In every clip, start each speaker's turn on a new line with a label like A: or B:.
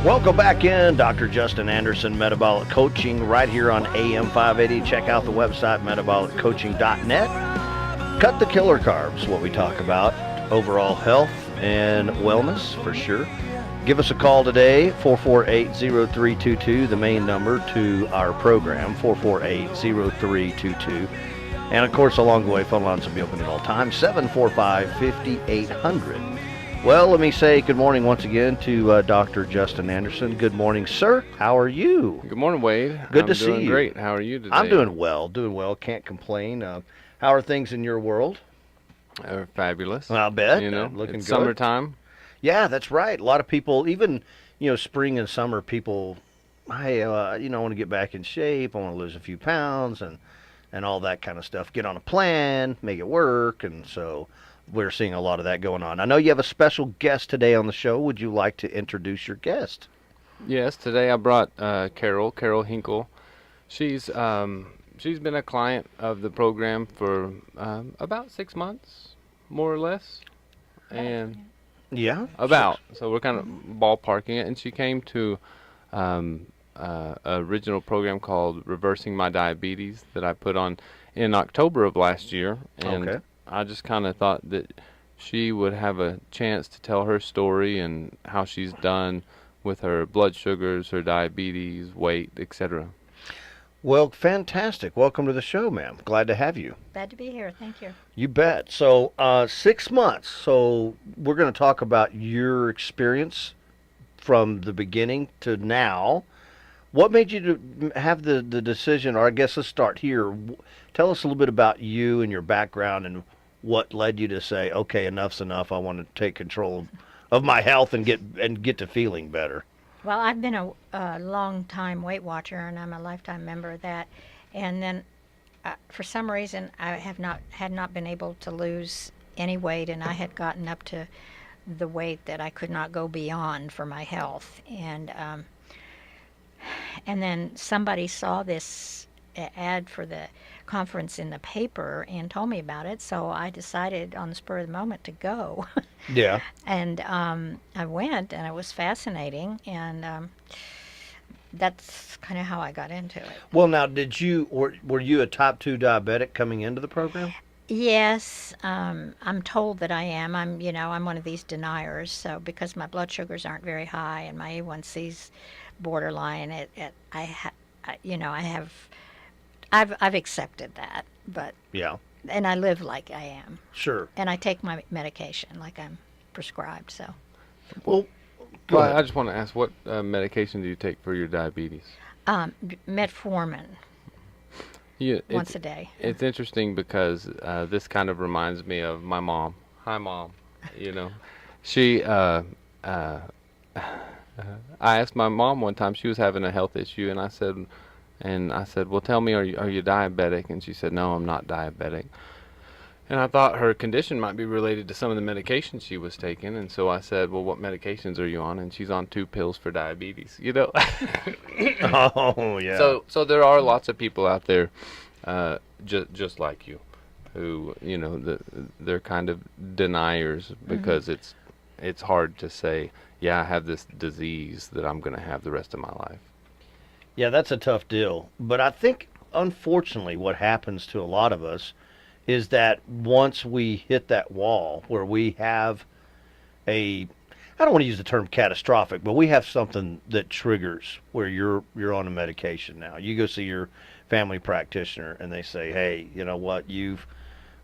A: Welcome back in. Dr. Justin Anderson, Metabolic Coaching, right here on AM 580. Check out the website, metabolic-coaching.net. Cut the killer carbs, what we talk about. Overall health and wellness, for sure. Give us a call today, 448-0322, the main number to our program, 448-0322. And, of course, along the way, phone lines will be open at all times, 745-5800. Well, let me say good morning once again to Dr. Justin Anderson. Good morning, sir. How are you?
B: Good morning, Wade.
A: Good to see you.
B: I'm doing great. How are you today?
A: I'm doing well. Can't complain. How are things in your world?
B: Fabulous.
A: I'll bet.
B: You know,
A: looking
B: it's
A: good.
B: summertime.
A: Yeah, that's right. A lot of people, even, spring and summer, people, I want to get back in shape. I want to lose a few pounds and all that kind of stuff. Get on a plan, make it work, and so we're seeing a lot of that going on. I know you have a special guest today on the show. Would you like to introduce your guest?
B: Yes, today I brought Carol Hinkle. She's been a client of the program for about 6 months, more or less. And
A: yeah,
B: so we're kind of ballparking it. And she came to original program called Reversing My Diabetes that I put on in October of last year. And
A: okay.
B: I just kind of thought that she would have a chance to tell her story and how she's done with her blood sugars, her diabetes, weight, etc.
A: Well, fantastic. Welcome to the show, ma'am. Glad to have you.
C: Glad to be here. Thank you.
A: You bet. So 6 months. So we're going to talk about your experience from the beginning to now. What made you to have the decision, or I guess let's start here. Tell us a little bit about you and your background and what led you to say, okay, enough's enough. I want to take control of my health and get to feeling better.
C: Well, I've been a long time Weight Watcher, and I'm a lifetime member of that. And then, for some reason, I had not been able to lose any weight, and I had gotten up to the weight that I could not go beyond for my health. And then somebody saw this ad for the conference in the paper and told me about it, so I decided on the spur of the moment to go.
A: Yeah.
C: And I went, and it was fascinating, and that's kind of how I got into it.
A: Well, now, were you a type 2 diabetic coming into the program?
C: Yes, I'm told that I am. I'm one of these deniers. So because my blood sugars aren't very high and my A1C's borderline, I've accepted that, but
A: Yeah.
C: and I live like I am.
A: Sure.
C: And I take my medication like I'm prescribed. So.
A: Well, go ahead.
B: I just want to ask, what medication do you take for your diabetes?
C: Metformin. Once a day.
B: It's interesting because this kind of reminds me of my mom. Hi, Mom. She. I asked my mom one time. She was having a health issue, and I said, well, tell me, are you diabetic? And she said, no, I'm not diabetic. And I thought her condition might be related to some of the medications she was taking. And so I said, well, what medications are you on? And she's on 2 pills for diabetes,
A: Oh, yeah.
B: So there are lots of people out there just like you who, they're kind of deniers because it's hard to say, yeah, I have this disease that I'm going to have the rest of my life.
A: Yeah, that's a tough deal. But I think, unfortunately, what happens to a lot of us is that once we hit that wall where we have I don't want to use the term catastrophic, but we have something that triggers where you're on a medication now. You go see your family practitioner and they say, hey, you know what, you've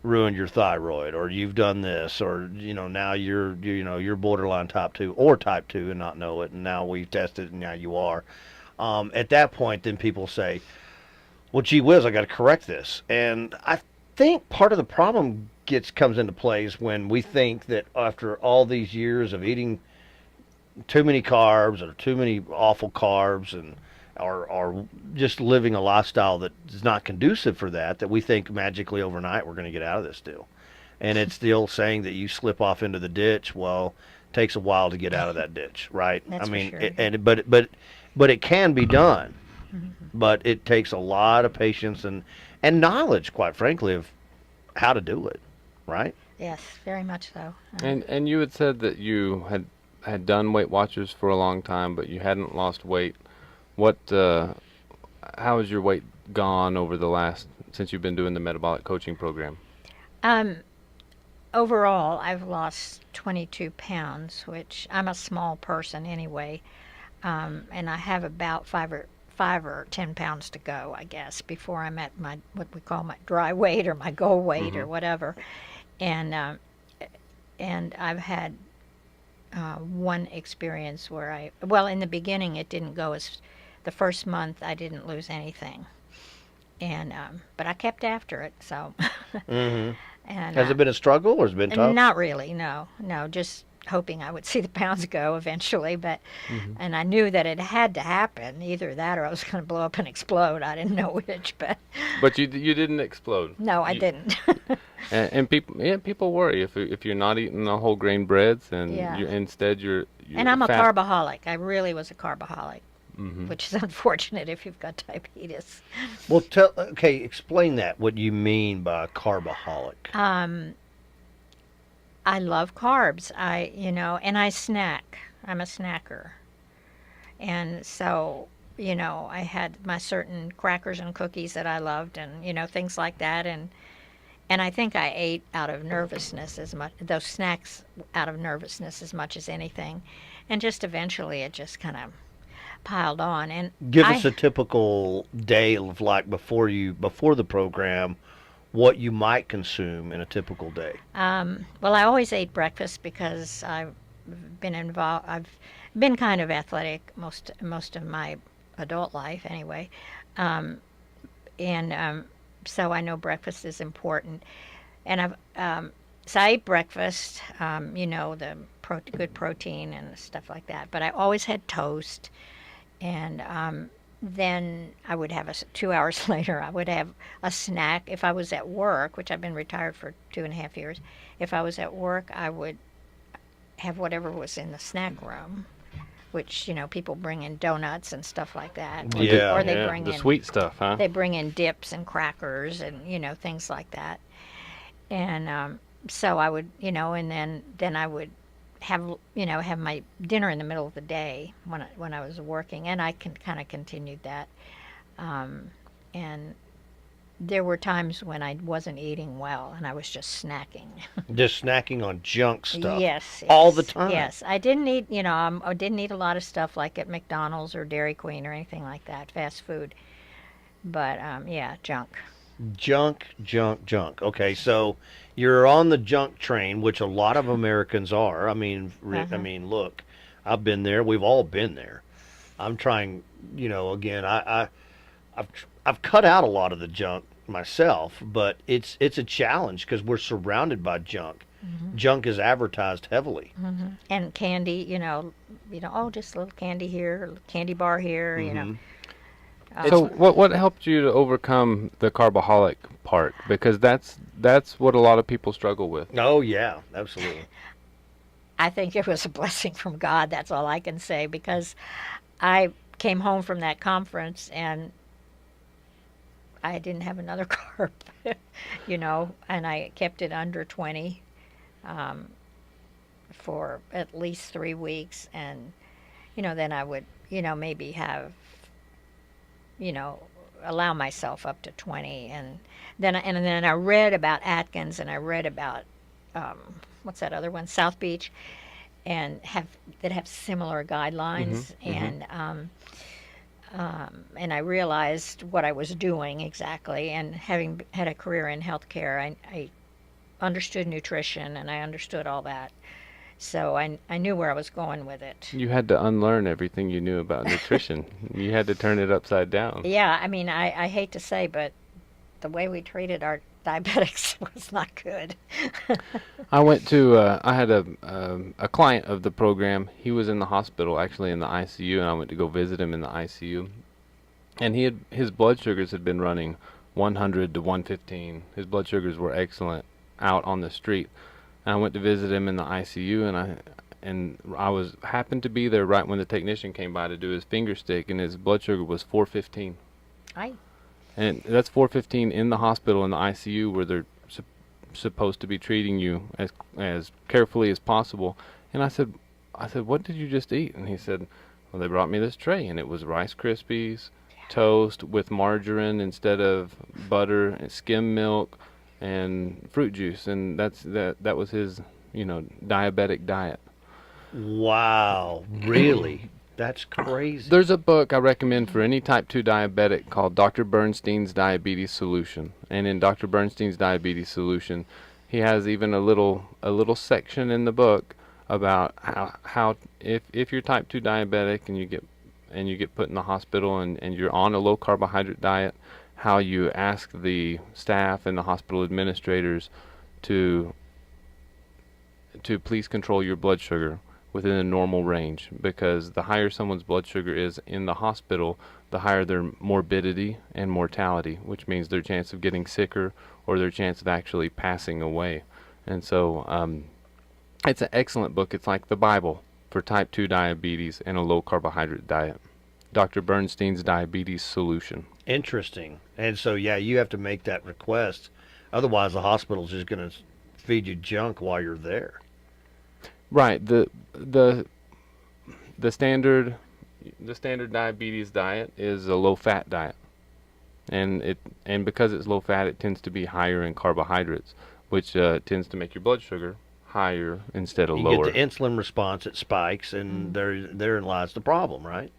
A: ruined your thyroid, or you've done this, or now you're borderline type 2 or type 2 and not know it, and now we've tested and now you are. At that point, then people say, well, gee whiz, I got to correct this. And I think part of the problem comes into place when we think that after all these years of eating too many carbs or too many awful carbs and or just living a lifestyle that is not conducive for that we think magically overnight we're going to get out of this deal. And it's the old saying that you slip off into the ditch. Well, it takes a while to get out of that ditch, right?
C: That's
A: I mean,
C: for sure.
A: but it can be done. But it takes a lot of patience and knowledge, quite frankly, of how to do it, right?
C: Yes, very much so.
B: And you had said that you had had done Weight Watchers for a long time, but you hadn't lost weight. How has your weight gone over the last, since you've been doing the metabolic coaching program?
C: Um, Overall, I've lost 22 pounds, which I'm a small person anyway, and I have about 5 or 10 pounds to go, I guess, before I'm at my what we call my dry weight or my goal weight or whatever. And I've had one experience where well, in the beginning it didn't go as the first month I didn't lose anything, and but I kept after it. So,
A: Hmm.
C: and
A: Has it been a struggle or has it been tough?
C: not really, no, no, just hoping I would see the pounds go eventually. But
B: Hmm.
C: and I knew that it had to happen, either that or I was going to blow up and explode. I didn't know which, but
B: But you didn't explode.
C: no, I
B: You,
C: didn't.
B: and people worry if you're not eating the whole grain breads and
C: Yeah.
B: instead you're
C: And I'm a
B: fat.
C: carbaholic. I really was a carbaholic,
B: Hmm.
C: which is unfortunate if you've got diabetes.
A: Well, okay, explain that. What you mean by carbaholic?
C: I love carbs. And I snack. I'm a snacker. And so, I had my certain crackers and cookies that I loved and, things like that. And I think I ate out of nervousness as much, those snacks out of nervousness as much as anything. And just eventually it just kind of piled on. And
A: Give
C: I,
A: us a typical day of like before the program, what you might consume in a typical day.
C: well, I always ate breakfast because I've been kind of athletic most of my adult life anyway. Um, and so I know breakfast is important. And so I ate breakfast, the good protein and stuff like that. But I always had toast, and then I would have 2 hours later, I would have a snack. If I was at work, which I've been retired for 2.5 years, if I was at work, I would have whatever was in the snack room, which, people bring in donuts and stuff like that.
A: Yeah.
C: Or they
B: Yeah,
C: bring
B: the
C: in
B: sweet stuff, huh?
C: they bring in dips and crackers and, things like that. And so I would, and then I would have my dinner in the middle of the day when I was working, and I kind of continued that. And there were times when I wasn't eating well and I was just snacking.
A: Just snacking on junk stuff.
C: Yes,
A: All the
C: yes,
A: time.
C: yes. I didn't eat, I didn't eat a lot of stuff like at McDonald's or Dairy Queen or anything like that, fast food. But yeah, junk.
A: Junk, junk, junk. Okay, so you're on the junk train, which a lot of Americans are. I mean, look, I've been there. We've all been there. I'm trying, again, I've cut out a lot of the junk myself, but it's a challenge because we're surrounded by junk. Junk is advertised heavily.
C: And candy, oh, just a little candy here, a candy bar here,
B: So what helped you to overcome the carbaholic part? Because that's what a lot of people struggle with.
A: Oh yeah, absolutely.
C: I think it was a blessing from God. That's all I can say, because I came home from that conference and I didn't have another carb, and I kept it under 20 for at least 3 weeks. And, then I would, maybe have, allow myself up to 20. And then I read about Atkins, and I read about, what's that other one? South Beach, and have similar guidelines. And I realized what I was doing exactly. And having had a career in healthcare, I understood nutrition and I understood all that. So I knew where I was going with it.
B: You had to unlearn everything you knew about nutrition. You had to turn it upside down.
C: Yeah, I mean, I hate to say, but the way we treated our diabetics was not good.
B: I went to I had a client of the program. He was in the hospital, actually in the ICU, and I went to go visit him in the ICU. And his blood sugars had been running 100 to 115. His blood sugars were excellent out on the street. And I went to visit him in the ICU, and I was happened to be there right when the technician came by to do his finger stick, and his blood sugar was 415. And that's 415 in the hospital in the ICU, where they're supposed to be treating you as carefully as possible. And I said, I said, what did you just eat? And he said, well, they brought me this tray, and it was Rice Krispies, toast with margarine instead of butter, and skim milk, and fruit juice, and that was his, diabetic diet.
A: Wow, really? That's crazy.
B: There's a book I recommend for any type 2 diabetic called Dr. Bernstein's Diabetes Solution. And in Dr. Bernstein's Diabetes Solution, he has even a little section in the book about how if you're type 2 diabetic and you get put in the hospital and you're on a low carbohydrate diet, how you ask the staff and the hospital administrators to please control your blood sugar within a normal range, because the higher someone's blood sugar is in the hospital, the higher their morbidity and mortality, which means their chance of getting sicker or their chance of actually passing away. And so it's an excellent book. It's like the Bible for type 2 diabetes and a low carbohydrate diet. Dr. Bernstein's Diabetes Solution.
A: Interesting. And so, yeah, you have to make that request. Otherwise, the hospital's just going to feed you junk while you're there.
B: Right. The standard diabetes diet is a low fat diet, and because it's low fat, it tends to be higher in carbohydrates, which tends to make your blood sugar higher instead of lower.
A: You get the insulin response, it spikes, and therein lies the problem, right?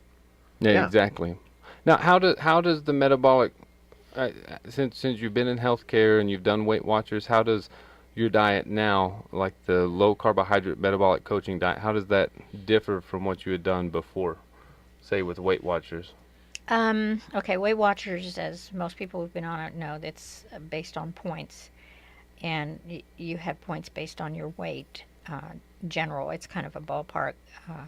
B: Yeah, exactly. Now, how does the metabolic since you've been in healthcare and you've done Weight Watchers, how does your diet now, like the low carbohydrate metabolic coaching diet, how does that differ from what you had done before, say with Weight Watchers?
C: Okay, Weight Watchers, as most people who've been on it know, that's based on points, and you have points based on your weight. General, it's kind of a ballpark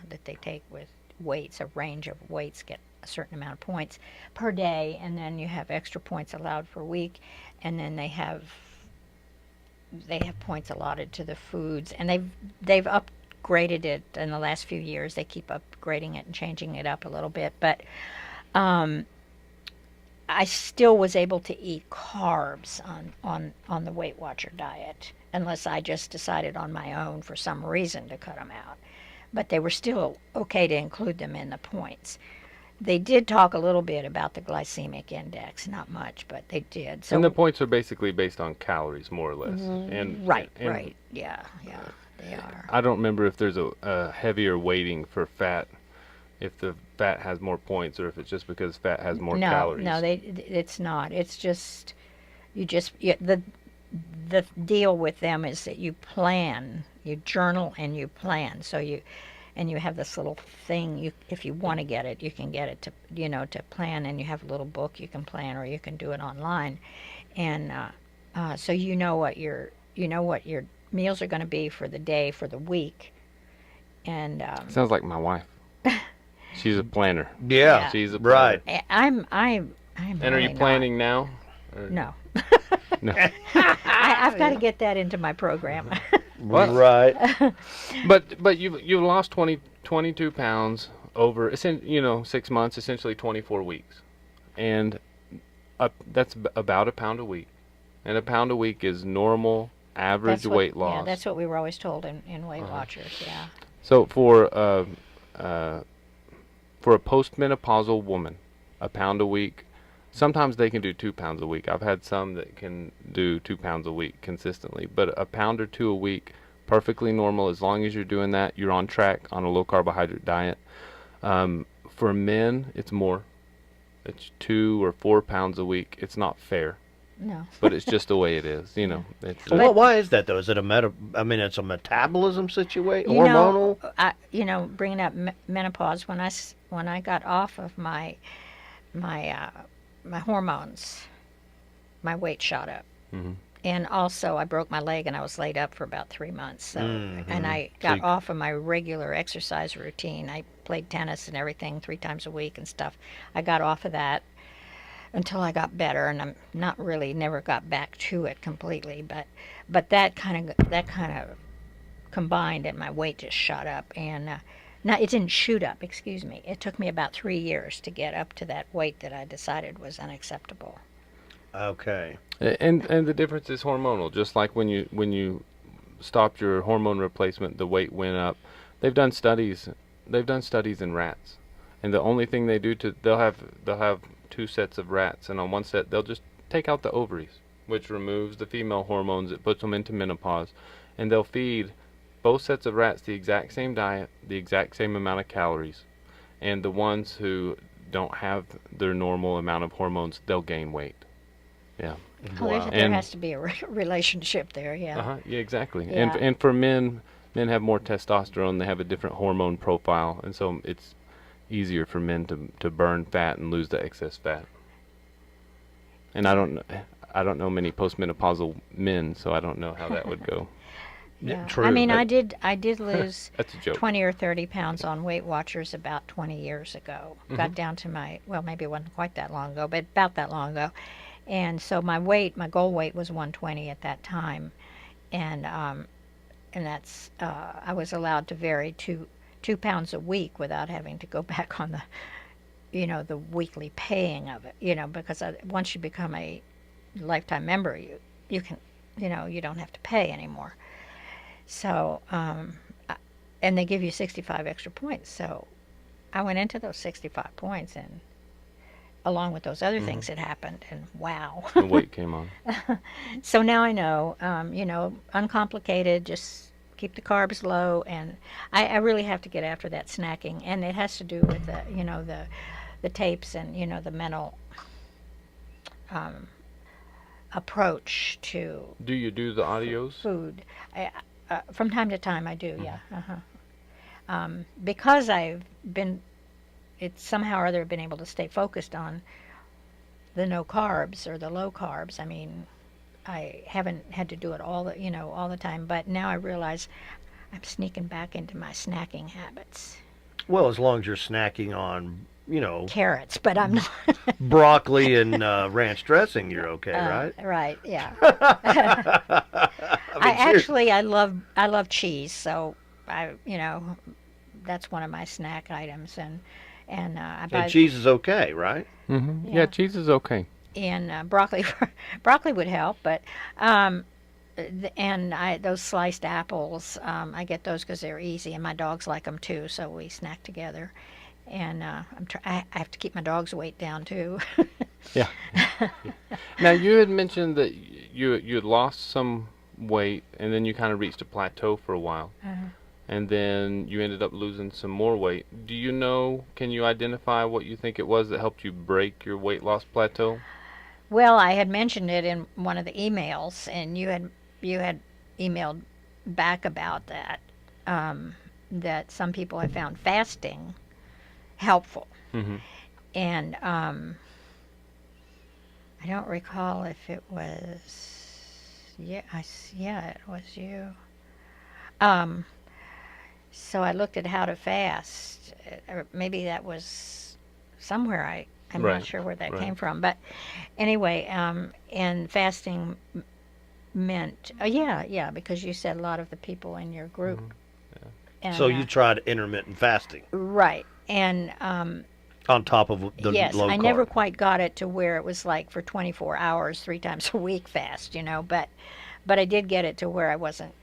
C: that they take with weights. A range of weights get a certain amount of points per day, and then you have extra points allowed for a week, and then they have points allotted to the foods, and they've upgraded it in the last few years. They keep upgrading it and changing it up a little bit, but I still was able to eat carbs on the Weight Watcher diet, unless I just decided on my own for some reason to cut them out. But they were still okay to include them in the points. They did talk a little bit about the glycemic index, not much, but they did. So,
B: and the points are basically based on calories, more or less.
C: Right, yeah, they are.
B: I don't remember if there's a heavier weighting for fat, if the fat has more points, or if it's just because fat has more calories.
C: No, it's not. It's just the deal with them is that you plan, you journal, and you plan. So you have this little thing. If you want to get it, you can get it to plan, and you have a little book you can plan, or you can do it online, and so you know what your meals are going to be for the day, for the week, and
B: sounds like my wife. She's a planner.
A: Yeah,
B: she's a planner.
C: Right. I'm. And
B: are
C: really
B: you planning now?
C: No.
B: No.
C: I've got to get that into my program.
A: Right.
B: But you've lost 22 pounds over 6 months, essentially 24 weeks, and that's about a pound a week, and a pound a week is normal average weight loss.
C: Yeah, that's what we were always told in Weight Watchers. Yeah.
B: So for a post-menopausal woman, a pound a week. Sometimes they can do 2 pounds a week. I've had some that can do 2 pounds a week consistently, but a pound or two a week, perfectly normal. As long as you're doing that, you're on track on a low carbohydrate diet. For men, it's more. It's 2 or 4 pounds a week. It's not fair.
C: No.
B: But it's just the way it is, It's,
A: Well, why is that though? Is it it's a metabolism situation, hormonal?
C: Bringing up menopause, when I got off of my hormones, my weight shot up.
B: Mm-hmm.
C: And also I broke my leg and I was laid up for about 3 months. So, and I got off of my regular exercise routine. I played tennis and everything 3 times a week and stuff. I got off of that until I got better, and I'm not really never got back to it completely, but that kind of combined and my weight just shot up. And it didn't shoot up, excuse me. It took me about 3 years to get up to that weight that I decided was unacceptable.
A: Okay.
B: And the difference is hormonal. Just like when you stopped your hormone replacement, the weight went up. They've done studies. They've done studies in rats, and the only thing they do to they'll have two sets of rats, and on one set they'll just take out the ovaries, which removes the female hormones. It puts them into menopause, and they'll feed both sets of rats the exact same diet, the exact same amount of calories, and the ones who don't have their normal amount of hormones, they'll gain weight. Yeah.
C: Oh,
A: Wow.
C: there
B: And
C: has to be a relationship there, yeah.
B: Yeah, exactly.
C: Yeah.
B: And for men, men have more testosterone. They have a different hormone profile, and so it's easier for men to burn fat and lose the excess fat. And I don't know many postmenopausal men, so I don't know how that would go.
C: Yeah.
A: True.
C: I mean,
A: but-
C: I did lose
B: That's a joke.
C: 20 or 30 pounds on Weight Watchers about 20 years ago. Got down to well, maybe it wasn't quite that long ago, but about that long ago. And so my goal weight was 120 at that time. And that's, I was allowed to vary 2 pounds a week without having to go back on the weekly paying of it, because once you become a lifetime member, you can, you don't have to pay anymore. So, and they give you 65 extra points. So I went into those 65 points, and along with those other things that happened, and wow.
B: The weight came on.
C: So now I know, uncomplicated, just keep the carbs low, and I really have to get after that snacking, and it has to do with the tapes and, the mental approach to
B: Do you do the audios?
C: food. From time to time I do, yeah. Because it's somehow or other been able to stay focused on the no carbs or the low carbs. I mean, I haven't had to do it all the time, but now I realize I'm sneaking back into my snacking habits.
A: Well, as long as you're snacking on,
C: Carrots, but I'm not.
A: broccoli and ranch dressing, you're okay, right?
C: Right, yeah.
A: I mean, seriously.
C: I love cheese, so that's one of my snack items, and I buy
A: And cheese is okay, right?
B: Mm-hmm.
C: Yeah.
B: Yeah, cheese is okay.
C: and broccoli would help, but those sliced apples, I get those because they're easy, and my dogs like them too, so we snack together. And I have to keep my dog's weight down too.
B: Yeah. Now you had mentioned that you had lost some weight, and then you kind of reached a plateau for a while, and then you ended up losing some more weight. Can you identify what you think it was that helped you break your weight loss plateau?
C: Well, I had mentioned it in one of the emails, and you had emailed back about that. That some people have found fasting helpful, and I don't recall if it was it was you. So I looked at how to fast, or maybe that was somewhere. I'm
B: Right,
C: not sure where that
B: right.
C: came from, but anyway, and fasting meant because you said a lot of the people in your group. And,
A: So you tried intermittent fasting
C: right, and
A: on top of the
C: yes,
A: low
C: I
A: carb.
C: never quite got it to where it was like for 24 hours, 3 times a week fast, but I did get it to where I wasn't.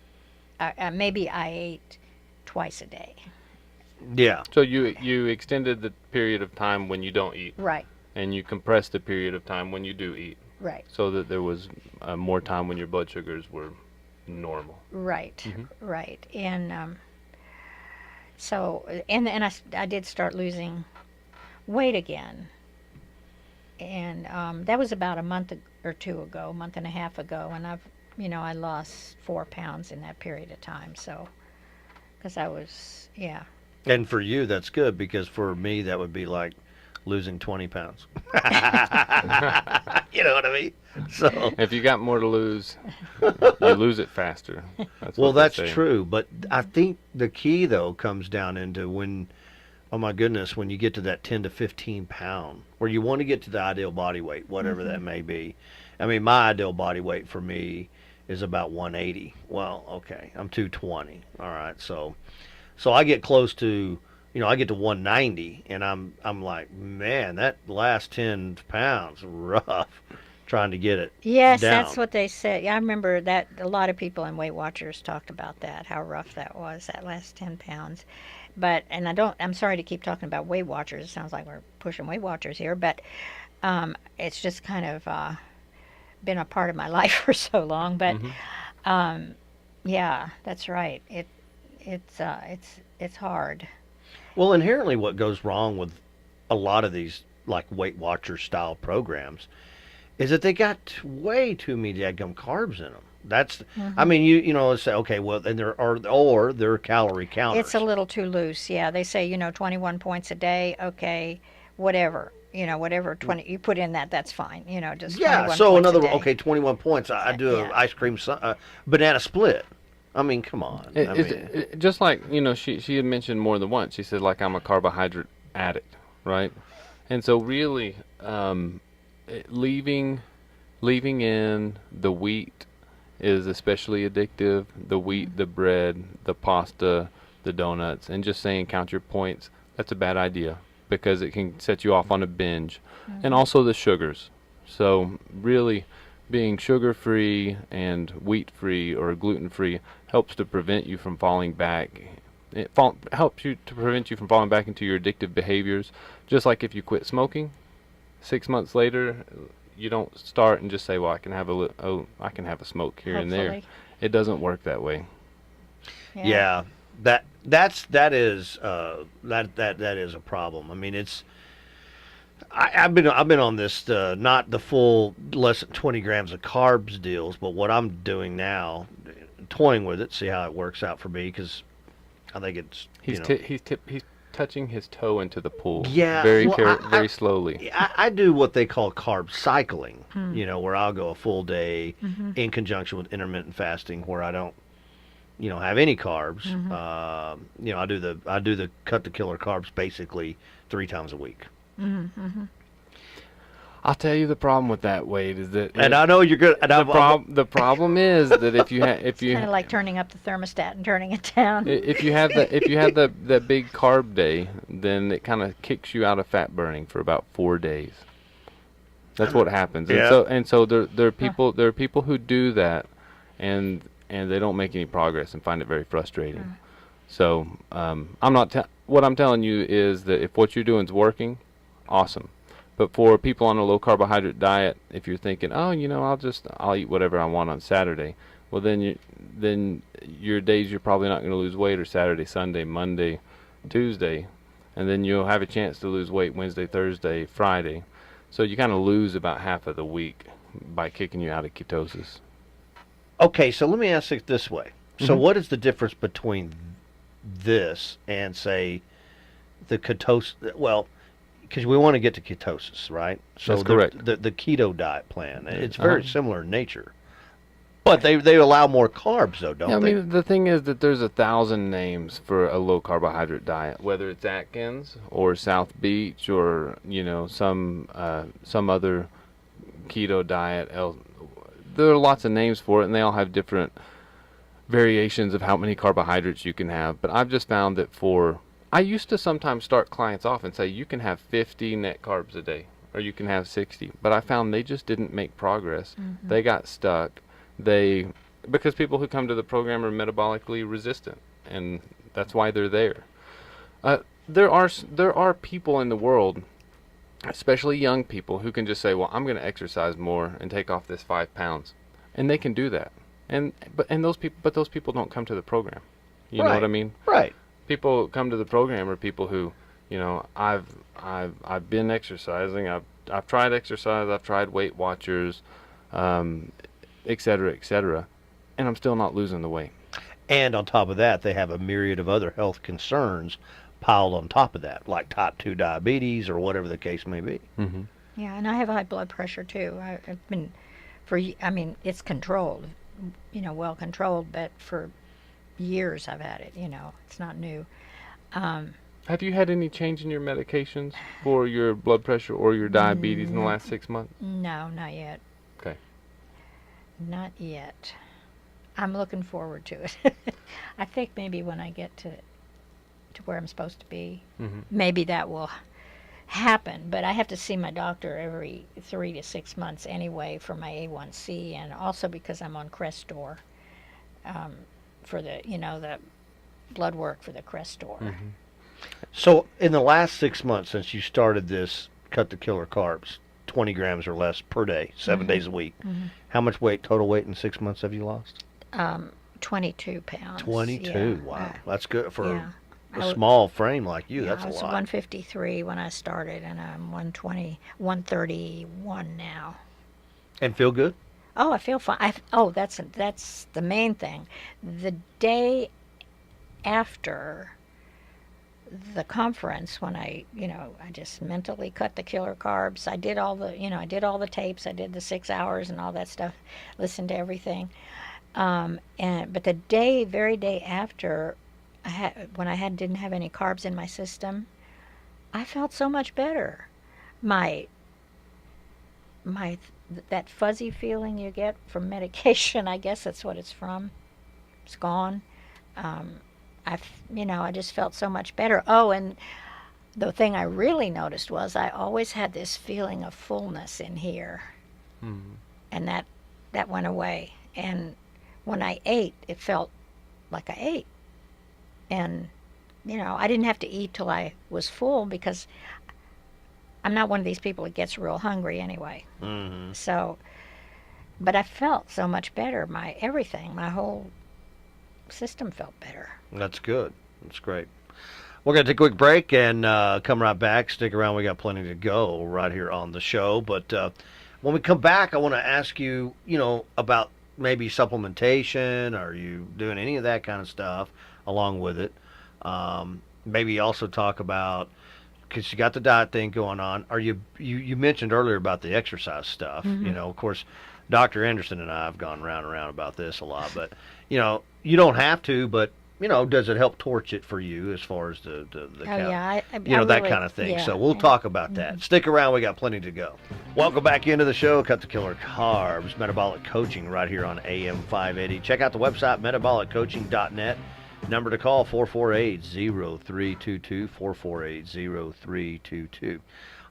C: Maybe I ate twice a day.
A: Yeah.
B: So you extended the period of time when you don't eat,
C: Right,
B: and you compressed the period of time when you do eat,
C: right,
B: so that there was more time when your blood sugars were normal.
C: right, right, and so and I did start losing weight again, and that was about a month or two ago, a month and a half ago, and I lost 4 pounds in that period of time. So, because I was,
A: And for you, that's good, because for me, that would be like losing 20 pounds. You know what I mean? So,
B: If you got more to lose, you lose it faster. That's
A: well,
B: what they
A: that's
B: say.
A: true. But I think the key, though, comes down into when, oh my goodness, when you get to that 10 to 15 pound, where you want to get to the ideal body weight, whatever that may be. I mean, my ideal body weight for me is about 180. Well, okay, I'm 220. All right, so I get close to, I get to 190, and I'm like, man, that last 10 pounds rough, trying to get it
C: Yes,
A: down.
C: that's what they said. Yeah, I remember that a lot of people in Weight Watchers talked about that, how rough that was, that last 10 pounds. But, and I'm sorry to keep talking about Weight Watchers. It sounds like we're pushing Weight Watchers here, but it's just kind of been a part of my life for so long. But
B: Hmm.
C: yeah, that's right. It's hard.
A: Well, inherently, what goes wrong with a lot of these like Weight Watcher style programs is that they got way too many daggum carbs in them. That's, I
C: Hmm.
A: mean, you say, okay, well, and there are, or they're calorie
C: It's a
A: counters.
C: little too loose. Yeah, they say, 21 points a day. Okay, whatever. Whatever 20 you put in that's fine. Just
A: Yeah.
C: 21
A: So
C: points a
A: another,
C: day.
A: okay, 21 points. I do a
C: Yeah.
A: ice cream banana split. I mean, come on. I mean,
B: Just like, she had mentioned more than once. She said, like, I'm a carbohydrate addict, right? And so really, leaving in the wheat is especially addictive. The wheat, the bread, the pasta, the donuts, and just saying count your points, that's a bad idea because it can set you off on a binge. And
C: Hmm.
B: also the sugars. So really being sugar free and wheat free or gluten free helps to prevent you from falling back. Helps you to prevent you from falling back into your addictive behaviors. Just like if you quit smoking, 6 months later, you don't start and just say, "Well, I can have I can have a smoke here and there."
C: Hopefully.
B: It doesn't work that way.
C: Yeah.
A: yeah, that is a problem. I mean, I've been on this not the full less than 20 grams of carbs deals, but what I'm doing now, toying with it, see how it works out for me because I think it's
B: He's touching his toe into the pool
A: yeah.
B: very
A: Well,
B: very slowly.
A: I do what they call carb cycling.
C: Hmm.
A: Where I'll go a full day
C: Hmm.
A: in conjunction with intermittent fasting, where I don't have any carbs.
C: Hmm.
A: I do the cut the killer carbs basically 3 times a week.
C: Hmm. Hmm.
B: I'll tell you the problem with that, Wade, is that
A: And I know you're good. And
B: the problem is that if you if you
C: Kind of like turning up the thermostat and turning it down.
B: if you have the big carb day, then it kind of kicks you out of fat burning for about 4 days. That's what happens.
A: Yeah.
B: And so there are people who do that, and they don't make any progress and find it very frustrating. So what I'm telling you is that if what you're doing is working, awesome. But for people on a low carbohydrate diet, if you're thinking, oh, I'll eat whatever I want on Saturday, well then your days you're probably not going to lose weight are Saturday, Sunday, Monday, Tuesday, and then you'll have a chance to lose weight Wednesday, Thursday, Friday. So you kind of lose about half of the week by kicking you out of ketosis.
A: Okay, so let me ask it this way. So
B: Mhm.
A: what is the difference between this and say the ketosis? Well, because we want to get to ketosis, right? So
B: That's correct.
A: The keto diet plan. It's
B: Uh-huh.
A: very similar in nature, but they allow more carbs though, don't
B: Yeah, I
A: they?
B: mean, the thing is that there's 1,000 names for a low carbohydrate diet, whether it's Atkins or South Beach or some other keto diet. There are lots of names for it, and they all have different variations of how many carbohydrates you can have. But I've just found that I used to sometimes start clients off and say you can have 50 net carbs a day, or you can have 60. But I found they just didn't make progress.
C: Hmm.
B: They got stuck. Because people who come to the program are metabolically resistant, and that's why they're there. There are people in the world, especially young people, who can just say, "Well, I'm going to exercise more and take off this 5 pounds," and they can do that. Those people don't come to the program. You know what I mean?
A: Right.
B: People who come to the program are people who, I've been exercising. I've tried exercise. I've tried Weight Watchers, et cetera, et cetera, and I'm still not losing the weight.
A: And on top of that, they have a myriad of other health concerns piled on top of that, like type 2 diabetes or whatever the case may be.
B: Mm-hmm.
C: Yeah, and I have high blood pressure too. I've been I mean, it's controlled, well controlled, but for years I've had it. It's not new. Um,
B: Have you had any change in your medications for your blood pressure or your diabetes in the last 6 months?
C: no, not yet.
B: Okay.
C: Not yet. I'm looking forward to it. I think maybe when I get to where I'm supposed to be,
B: Mm-hmm.
C: maybe that will happen, but I have to see my doctor every 3 to 6 months anyway for my A1C, and also because I'm on Crestor, for the the blood work for the Crestor.
A: So in the last 6 months since you started this cut the killer carbs, 20 grams or less per day, 7 days a week, how much total weight in 6 months have you lost?
C: 22 pounds.
A: 22.
C: Yeah.
A: Wow, that's good for
C: Yeah.
A: a small frame like you.
C: Yeah,
A: That's
C: I
A: a
C: was
A: lot.
C: 153 when I started, and I'm 120, 131 now.
A: And feel good?
C: Oh, I feel fine. That's the main thing. The day after the conference, when I just mentally cut the killer carbs. I did all the tapes. I did the 6 hours and all that stuff. Listened to everything. But the very day after, when I didn't have any carbs in my system, I felt so much better. My my that fuzzy feeling you get from medication, I guess that's what it's from. It's gone. I just felt so much better. Oh, and the thing I really noticed was I always had this feeling of fullness in here, and that went away. And when I ate, it felt like I ate. And I didn't have to eat till I was full, because I'm not one of these people that gets real hungry anyway. So, but I felt so much better. My whole system felt better.
A: That's good. That's great. We're going to take a quick break and come right back. Stick around. We got plenty to go right here on the show. But when we come back, I want to ask you, about maybe supplementation. Are you doing any of that kind of stuff along with it? Maybe also talk about, because you got the diet thing going on. Are you mentioned earlier about the exercise stuff? Of course, Dr. Anderson and I have gone round and round about this a lot. But you don't have to. But does it help torch it for you as far as the
C: Yeah, I
A: that
C: really,
A: kind of thing?
C: yeah.
A: So we'll talk about that. Stick around. We got plenty to go. Welcome back into the show. Cut the Killer Carbs, Metabolic Coaching, right here on AM 580. Check out the website, metabolic-coaching.net. Number to call, 448-0322, 448-0322.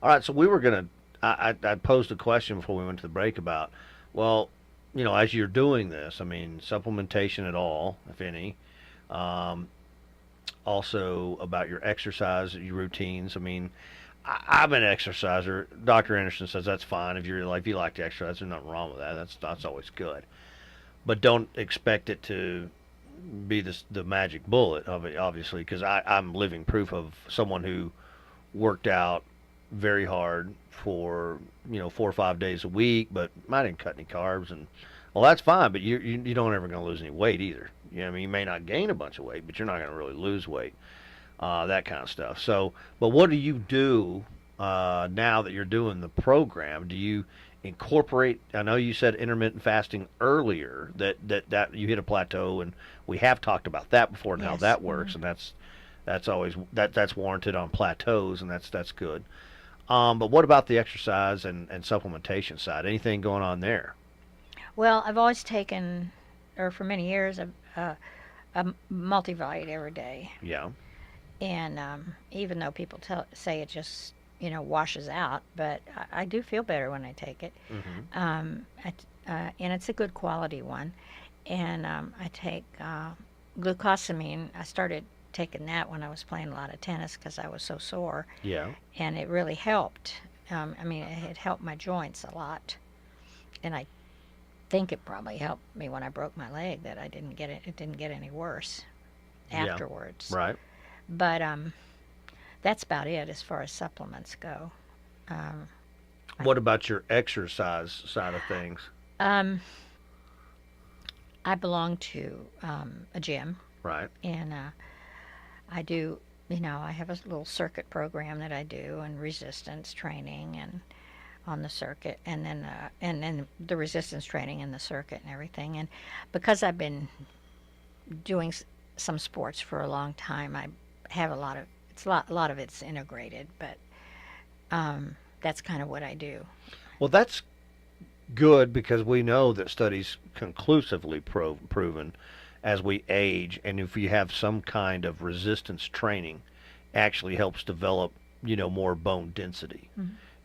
A: All right, so we were going to, I posed a question before we went to the break about, well, as you're doing this, supplementation at all, if any, also about your exercise, your routines. I'm an exerciser. Dr. Anderson says that's fine. If you like to exercise, there's nothing wrong with that. That's always good. But don't expect it to be the magic bullet of it, obviously, because I'm living proof of someone who worked out very hard for 4 or 5 days a week, but I didn't cut any carbs, and well, that's fine. But you don't ever going to lose any weight either. You may not gain a bunch of weight, but you're not going to really lose weight, that kind of stuff. So, but what do you do now that you're doing the program? Do you incorporate? I know you said intermittent fasting earlier, that you hit a plateau, and we have talked about that before and how
C: Yes.
A: that works, and that's always that's warranted on plateaus, and that's good. But what about the exercise and supplementation side? Anything going on there?
C: Well, I've always taken, or for many years, a multivite every day.
A: Yeah.
C: And even though people say it just, washes out, but I do feel better when I take it. And it's a good quality one. And I take glucosamine. I started taking that when I was playing a lot of tennis because I was so sore.
A: Yeah.
C: And it really helped. It helped my joints a lot. And I think it probably helped me when I broke my leg, that it didn't get any worse afterwards.
A: Yeah. Right.
C: But that's about it as far as supplements go.
A: What about your exercise side of things?
C: I belong to a gym,
A: Right.
C: and I do, I have a little circuit program that I do, and resistance training, and on the circuit, and then the resistance training in the circuit and everything. And because I've been doing some sports for a long time, I have a lot of it's integrated, but that's kind of what I do.
A: Well, that's good, because we know that studies conclusively proven as we age, and if you have some kind of resistance training, actually helps develop more bone density.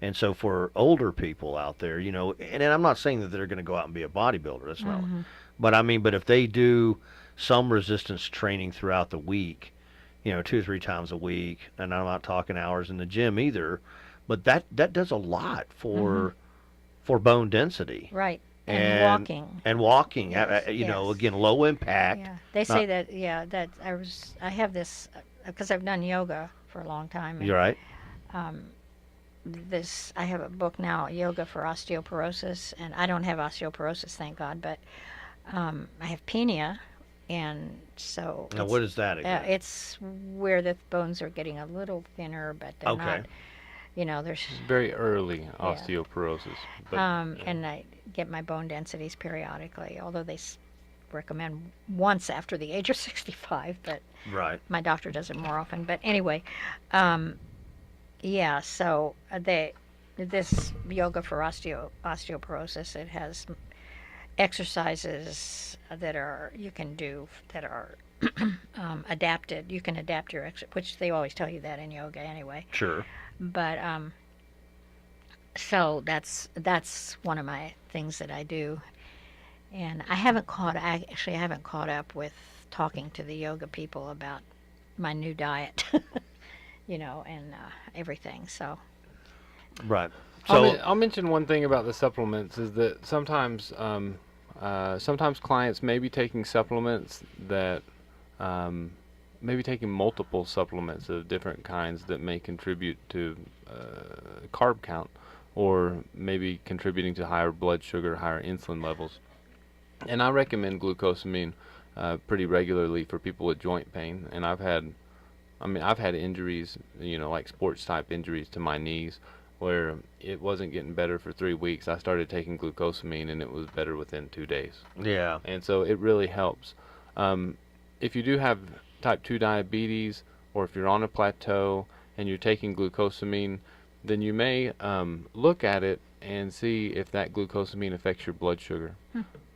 A: And so for older people out there, and I'm not saying that they're going to go out and be a bodybuilder. That's not. But I mean, but if they do some resistance training throughout the week, 2 or 3 times a week, and I'm not talking hours in the gym either, but that does a lot for bone density.
C: Right. And walking.
A: And walking,
C: Yes,
A: again, low impact.
C: Yeah. They say that I have this because I've done yoga for a long time.
A: You're right.
C: I have a book now, Yoga for Osteoporosis, and I don't have osteoporosis, thank God, but I have penia, and so
A: Now, what is that again?
C: it's where the bones are getting a little thinner, but they're
A: Okay.
C: not, there's
B: Very early osteoporosis. But,
C: and I get my bone densities periodically, although they recommend once after the age of 65, but
A: Right.
C: my doctor does it more often. But anyway, so this yoga for osteoporosis, it has exercises that you can do that are adapted. You can adapt your which they always tell you that in yoga anyway.
A: Sure.
C: But so that's one of my things that I do, and I haven't caught up with talking to the yoga people about my new diet, and everything. So
A: Right. So
B: I'll mention one thing about the supplements is that sometimes clients may be taking supplements that maybe taking multiple supplements of different kinds that may contribute to carb count, or maybe contributing to higher blood sugar, higher insulin levels. And I recommend glucosamine pretty regularly for people with joint pain. And I've had injuries, like sports type injuries to my knees, where it wasn't getting better for 3 weeks. I started taking glucosamine and it was better within 2 days.
A: yeah.
B: And so it really helps. If you do have type 2 diabetes, or if you're on a plateau and you're taking glucosamine, then you may look at it and see if that glucosamine affects your blood sugar,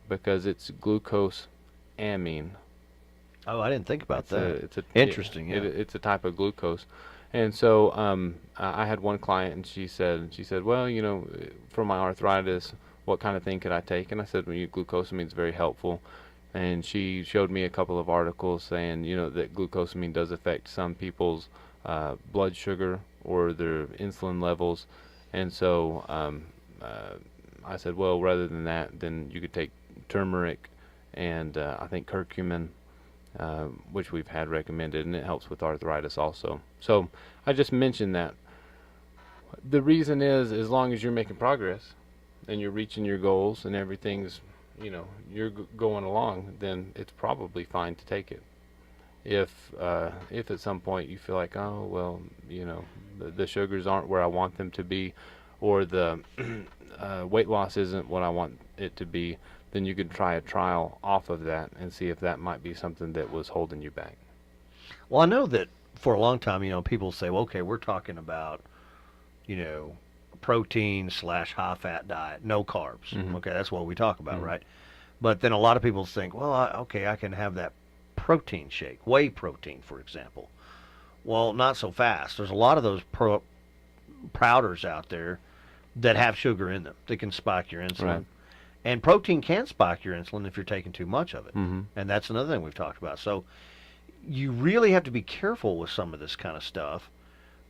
B: because it's glucosamine.
A: Oh, I didn't think about that.
B: It's a
A: Interesting. Yeah.
B: It's a type of glucose. And so I had one client, and she said, well, for my arthritis, what kind of thing could I take? And I said, well, glucosamine is very helpful. And she showed me a couple of articles saying, that glucosamine does affect some people's blood sugar or their insulin levels. And so I said, well, rather than that, then you could take turmeric and I think curcumin, which we've had recommended, and it helps with arthritis also. So I just mentioned that. The reason is, as long as you're making progress and you're reaching your goals and everything's, you're going along, then it's probably fine to take it. If at some point you feel like, oh, well, the sugars aren't where I want them to be, or the weight loss isn't what I want it to be, then you could try a trial off of that and see if that might be something that was holding you back.
A: Well, I know that for a long time, people say, well, okay, we're talking about, protein / high fat diet, no carbs. Okay, that's what we talk about, right? But then a lot of people think, well, I can have that protein shake, whey protein, for example. Well, not so fast. There's a lot of those powders out there that have sugar in them that can spike your insulin.
B: Right.
A: And protein can spike your insulin if you're taking too much of it. And that's another thing we've talked about. So you really have to be careful with some of this kind of stuff.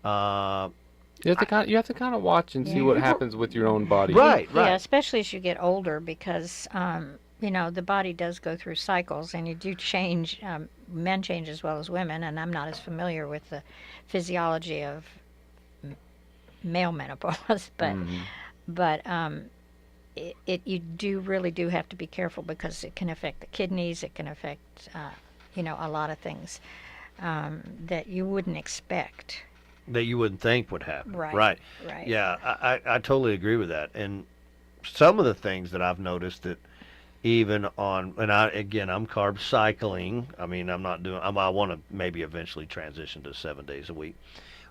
B: You have to kind of watch and see what happens with your own body.
A: Right.
C: Yeah, especially as you get older, because the body does go through cycles, and you do change. Men change as well as women, and I'm not as familiar with the physiology of male menopause, but you really do have to be careful, because it can affect the kidneys. It can affect a lot of things that you wouldn't expect.
A: That you wouldn't think would happen.
C: Right.
A: Yeah, I totally agree with that. And some of the things that I've noticed that even on, and I'm carb cycling. I mean, I'm not doing, I want to maybe eventually transition to 7 days a week.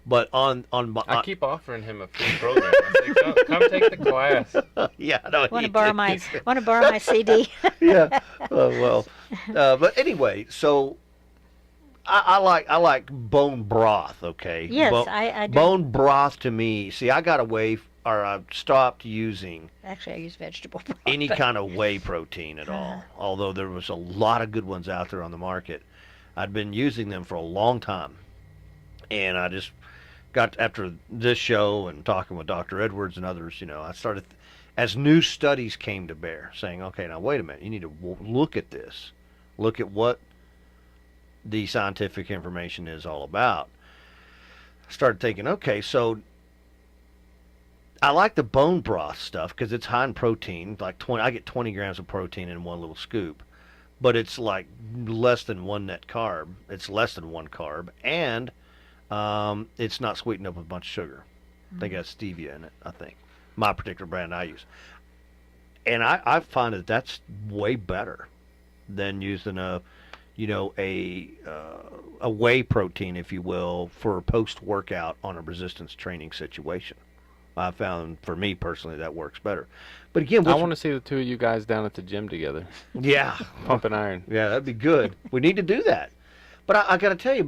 A: But I
B: keep offering him a free program. I say, come take the class.
A: Yeah, no.
C: Want to borrow my CD?
A: Yeah. But anyway, so I like bone broth. Okay.
C: Yes, I do.
A: Bone broth to me. See, I got away or I stopped using
C: Actually, I use vegetable broth.
A: any
C: But,
A: kind of whey protein at
C: uh,
A: all. Although there was a lot of good ones out there on the market, I'd been using them for a long time, and I just got after this show and talking with Dr. Edwards and others. I started as new studies came to bear, saying, okay, now wait a minute, you need to look at this, look at what the scientific information is all about. I started thinking, okay, so I like the bone broth stuff because it's high in protein. Like 20, I get 20 grams of protein in one little scoop, but it's like less than one net carb. It's less than one carb, and it's not sweetened up with a bunch of sugar. They got stevia in it, I think. My particular brand I use, and I find that that's way better than using a whey protein, if you will, for post workout on a resistance training situation. I found, for me personally, that works better. But again,
B: I want to see the two of you guys down at the gym together,
A: yeah,
B: pumping iron.
A: yeah, that'd be good. We need to do that. But I got to tell you,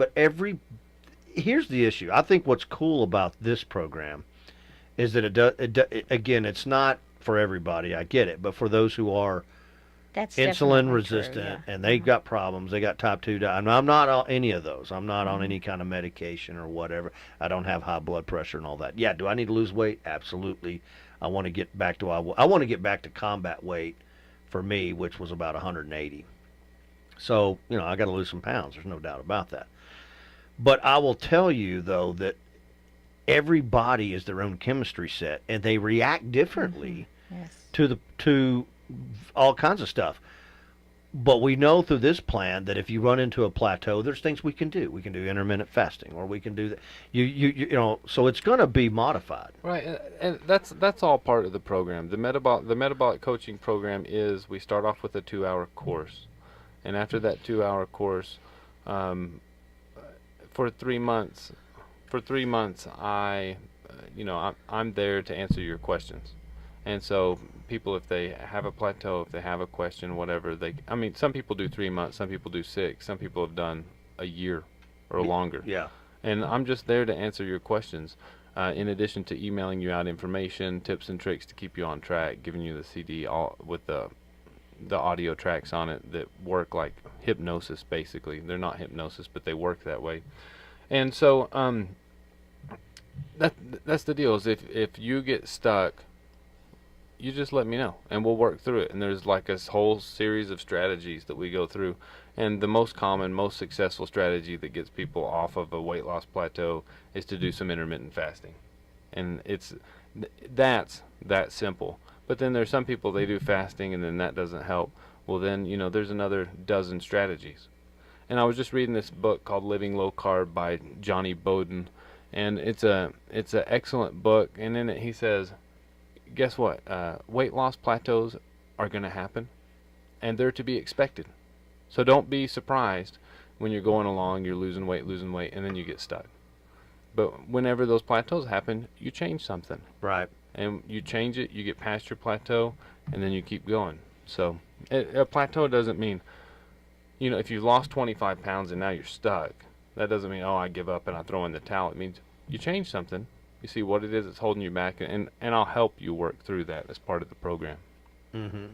A: here's the issue. I think what's cool about this program is that again, it's not for everybody. I get it, but for those who are
C: that's
A: insulin
C: definitely
A: resistant
C: true,
A: and they've got problems, they got type 2 diabetes. I'm not on any of those. I'm not on any kind of medication or whatever. I don't have high blood pressure and all that. Yeah, do I need to lose weight? Absolutely. I want to get back to combat weight for me, which was about 180. So, I got to lose some pounds. There's no doubt about that. But I will tell you though that every body is their own chemistry set and they react differently
C: Yes.
A: to all kinds of stuff. But we know through this plan that if you run into a plateau, there's things we can do. We can do intermittent fasting, or we can do that. So it's going to be modified.
B: Right, and that's all part of the program. The metabolic coaching program is we start off with a 2-hour course, and after that 2-hour course, for 3 months, I'm there to answer your questions. And so people, if they have a plateau, if they have a question, whatever, some people do 3 months, some people do 6, some people have done a year or longer.
A: Yeah.
B: And I'm just there to answer your questions, in addition to emailing you out information, tips and tricks to keep you on track, giving you the CD all with the audio tracks on it that work like hypnosis, basically. They're not hypnosis, but they work that way. And so that's the deal, is if you get stuck, you just let me know and we'll work through it. And there's like a whole series of strategies that we go through, and the most common, most successful strategy that gets people off of a weight loss plateau is to do some intermittent fasting. And that's that simple. But then there's some people, they do fasting and then that doesn't help. Well then, there's another dozen strategies. And I was just reading this book called Living Low Carb by Johnny Bowden, and it's an excellent book. And in it he says, guess what? Weight loss plateaus are going to happen, and they're to be expected. So don't be surprised when you're going along, you're losing weight, and then you get stuck. But whenever those plateaus happen, you change something.
A: Right.
B: And you change it, you get past your plateau, and then you keep going. So a plateau doesn't mean, if you've lost 25 pounds and now you're stuck, that doesn't mean, I give up and I throw in the towel. It means you change something. You see what it is that's holding you back, and I'll help you work through that as part of the program.
A: Mm-hmm.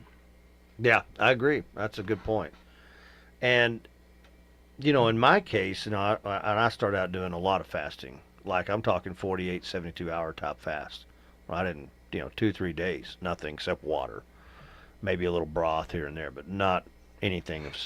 A: Yeah, I agree. That's a good point. And, in my case, I started out doing a lot of fasting. Like I'm talking 48, 72-hour top fast. I didn't, 2-3 days, nothing except water. Maybe a little broth here and there, but not anything of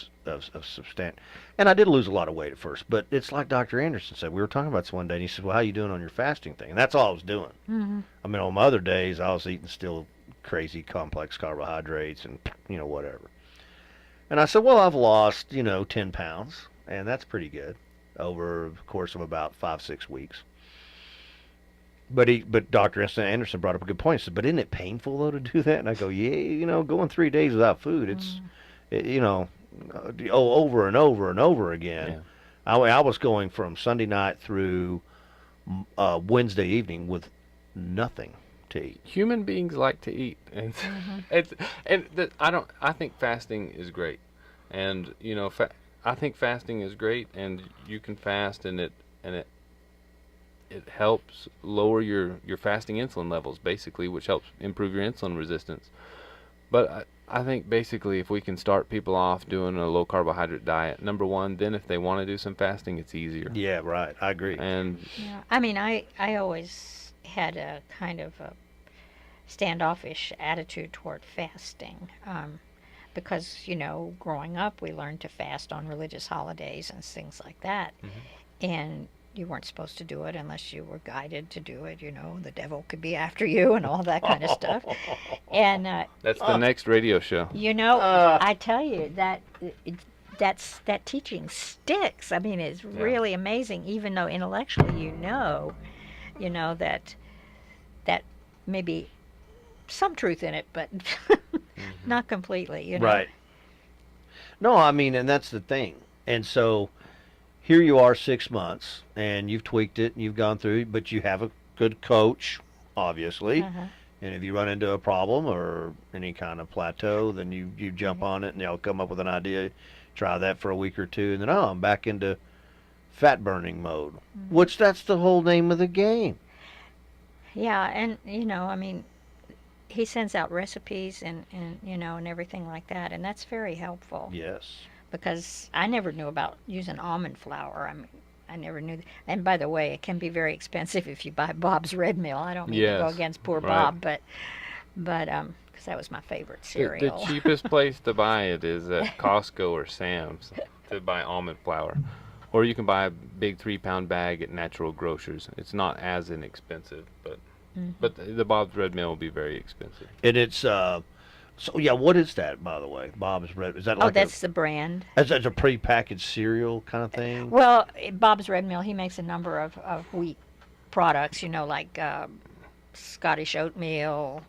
A: substance. And I did lose a lot of weight at first, but it's like Dr. Anderson said. We were talking about this one day, and he said, well, how you doing on your fasting thing? And that's all I was doing.
C: Mm-hmm.
A: I mean, on my other days, I was eating still crazy complex carbohydrates and, whatever. And I said, well, I've lost, 10 pounds, and that's pretty good over the course of about 5-6 weeks. But Dr. Anderson brought up a good point. He said, but isn't it painful, though, to do that? And I go, yeah, going 3 days without food, it's, over and over and over again. Yeah. I was going from Sunday night through Wednesday evening with nothing to eat.
B: Human beings like to eat, and I think fasting is great, and I think fasting is great, and you can fast, and it helps lower your fasting insulin levels, basically, which helps improve your insulin resistance. But I think basically if we can start people off doing a low carbohydrate diet, number one, then if they want to do some fasting, it's easier.
A: Yeah, right. I agree.
B: And
C: Yeah, I mean, I always had a kind of a standoffish attitude toward fasting, because growing up we learned to fast on religious holidays and things like that, and you weren't supposed to do it unless you were guided to do it. The devil could be after you and all that kind of stuff. And
B: that's the next radio show.
C: I tell you that that teaching sticks. I mean, it's really amazing, even though intellectually that maybe some truth in it, but not completely.
A: Right. No, I mean, and that's the thing. And so here you are 6 months, and you've tweaked it, and you've gone through, but you have a good coach, obviously. And if you run into a problem or any kind of plateau, then you jump on it, and they'll come up with an idea, try that for a week or two, and then, I'm back into fat burning mode, which that's the whole name of the game.
C: Yeah, and, I mean, he sends out recipes and everything like that, and that's very helpful.
A: Yes.
C: Because I never knew about using almond flour. I mean, I never knew. And by the way, it can be very expensive if you buy Bob's Red Mill. I don't mean to go against poor Bob, but because that was my favorite cereal.
B: The cheapest place to buy it is at Costco or Sam's to buy almond flour. Or you can buy a big 3-pound bag at Natural Grocers. It's not as inexpensive, but the Bob's Red Mill will be very expensive.
A: And it's so yeah, what is that, by the way? Bob's Red, is that like
C: that's the brand.
A: That's a prepackaged cereal kind of thing?
C: Well, Bob's Red Mill, he makes a number of wheat products, like Scottish oatmeal.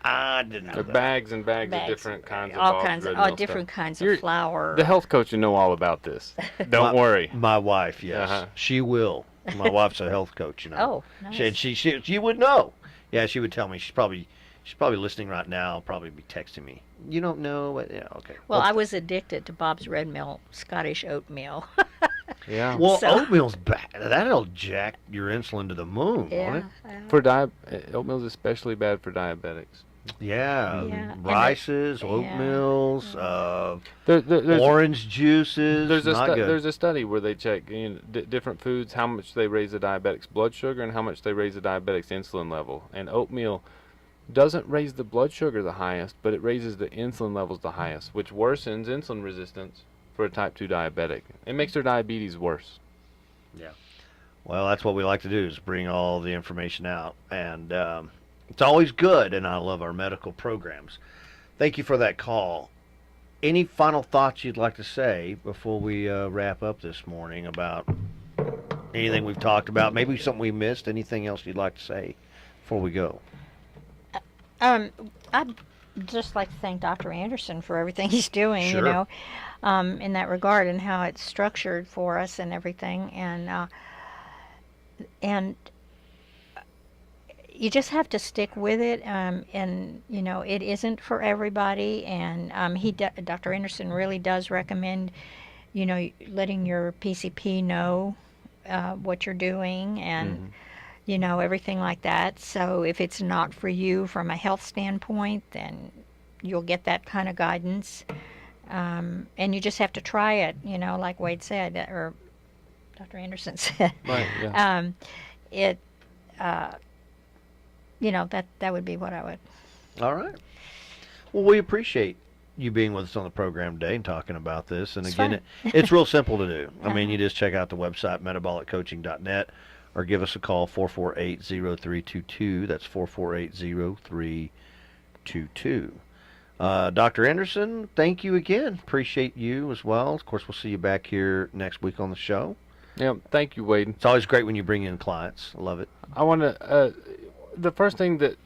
A: I didn't know that.
B: Bags and bags of different kinds of
C: all kinds
B: Red
C: of
B: Mill
C: different
B: stuff.
C: kinds of flour.
B: The health coach will know all about this. Don't worry.
A: My wife, yes, she will. My wife's a health coach,
C: Oh, nice.
A: She would know. Yeah, she would tell me. She's probably listening right now. Probably be texting me. You don't know, but yeah, okay.
C: Well, I was addicted to Bob's Red Mill Scottish oatmeal.
B: Yeah.
A: Well, oatmeal's bad. That'll jack your insulin to the moon, won't it?
B: Oatmeal's especially bad for diabetics.
A: Yeah. Rices, oatmeals,
B: There's
A: orange juices.
B: There's a study where they check different foods, how much they raise the diabetic's blood sugar and how much they raise the diabetic's insulin level. And oatmeal doesn't raise the blood sugar the highest, but it raises the insulin levels the highest, which worsens insulin resistance for a type 2 diabetic. It makes their diabetes worse.
A: Yeah. Well, that's what we like to do, is bring all the information out. And it's always good, and I love our medical programs. Thank you for that call. Any final thoughts you'd like to say before we wrap up this morning about anything we've talked about? Maybe something we missed? Anything else you'd like to say before we go?
C: I'd just like to thank Dr. Anderson for everything he's doing,
A: Sure.
C: In that regard, and how it's structured for us and everything. And you just have to stick with it, and it isn't for everybody. And Dr. Anderson really does recommend, letting your PCP know what you're doing, and everything like that. So if it's not for you from a health standpoint, then you'll get that kind of guidance, and you just have to try it. Like Wade said, or Dr. Anderson said.
B: Right. Yeah.
C: That would be what I would.
A: All right. Well, we appreciate you being with us on the program today and talking about this. And again, it's real simple to do. I mean, you just check out the website, metaboliccoaching.net, or give us a call, 448-0322. That's 448-0322. Dr. Anderson, thank you again. Appreciate you as well. Of course, we'll see you back here next week on the show.
B: Yeah. Thank you, Wade.
A: It's always great when you bring in clients. I love it.
B: I want to. The first thing that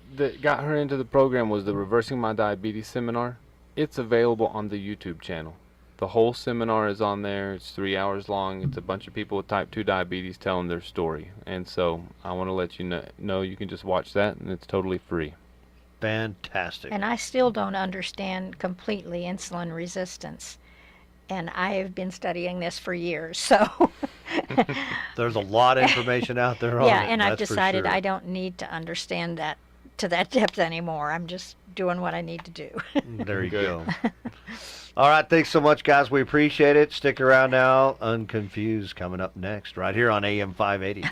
B: got her into the program was the Reversing My Diabetes seminar. It's available on the YouTube channel. The whole seminar is on there. It's 3 hours long. It's a bunch of people with type 2 diabetes telling their story. And so I want to let you know you can just watch that, and it's totally free.
A: Fantastic.
C: And I still don't understand completely insulin resistance. and I have been studying this for years. So
A: There's a lot of information out there on
C: yeah,
A: it.
C: and I've
A: that's for
C: decided
A: sure.
C: I don't need to understand that to that depth anymore. I'm just doing what I need to do.
A: There you
B: Good.
A: go. All right, thanks so much, guys. We appreciate it. Stick around now. Unconfused coming up next, right here on AM 580.